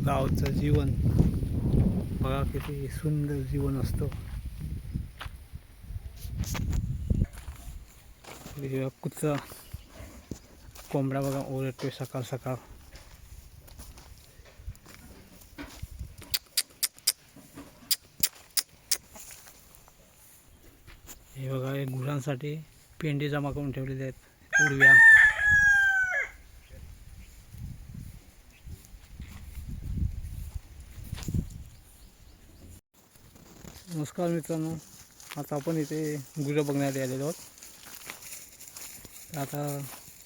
गावचं जीवन बघा, किती सुंदर जीवन असतं. कुत्रा कोंबडा बघा ओरडतोय सकाळ सकाळ. हे बघा, हे गुरांसाठी पेंडी जमा करून ठेवलेले आहेत उडव्या. नमस्कार मित्रांनो, आता आपण इथे गुरं बघण्यात आलेलो आहोत. आता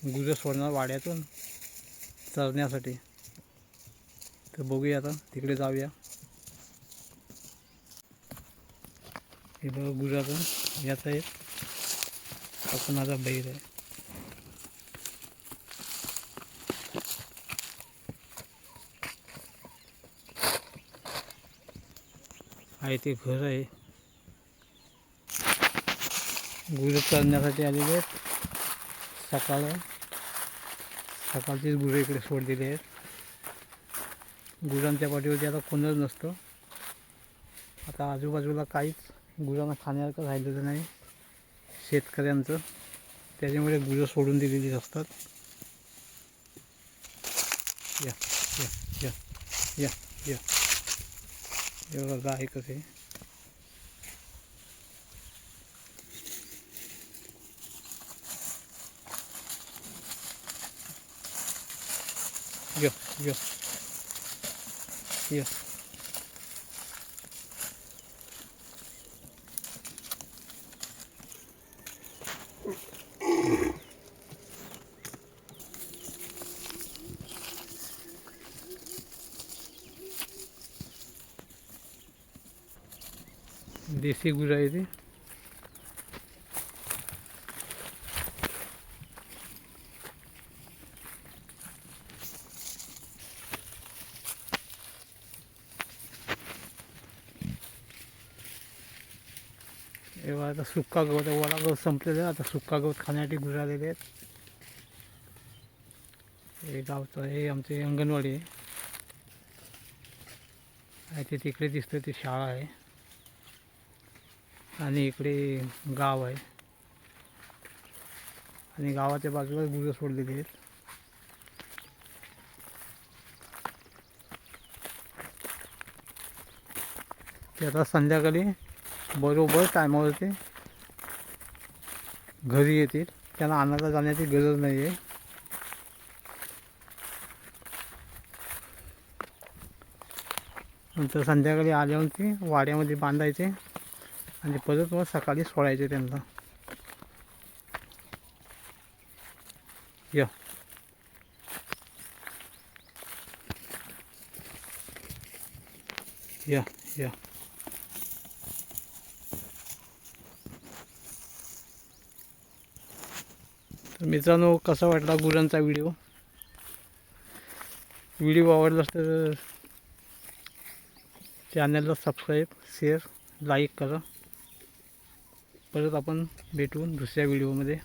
गुरं सोडणार वाड्यातून चरण्यासाठी. तर बघूया, आता तिकडे जाऊया. हे बघा गुराचं याचा एक आपणाचा बैल आहे. आहे ते घर आहे. गुरं चरण्यासाठी आलेले आहेत. सकाळचीच गुरं इकडे सोडलेली आहेत. गुरांच्या पाठीवरती आता कोणच नसतं. आता आजूबाजूला काहीच गुरांना खाण्यासारखं राहिलेलं नाही शेतकऱ्यांचं. त्याच्यामुळे गुरं सोडून दिलेली असतात. या या या या या हे बघा गाय कसे. या या या देसी गुरं आहे ती. एवढा आता सुक्का गवत, वडा गवत संपलेलं आहे. आता सुक्का गवत खाण्यासाठी गुरं आलेले आहेत. हे गावचं हे आमची अंगणवाडी आहे. ते तिकडे दिसतं ती शाळा आहे. आणि इकडे गाव आहे. आणि गावाच्या बाजूला गुरं सोडलेली आहेत. ते आता संध्याकाळी बरोबर टायमावरती घरी येतील. त्यांना आणायला जाण्याची गरज नाही आहे. नंतर संध्याकाळी आल्यावरती वाड्यामध्ये बांधायचे आणि परत मग सकाळी सोडायचे त्यांना. या या या तर मित्रांनो, कसा वाटला गुरांचा व्हिडिओ आवडलाच तर चॅनलला सबस्क्राईब, शेअर, लाईक करा. परत आपण भेटू दुसऱ्या व्हिडिओमध्ये.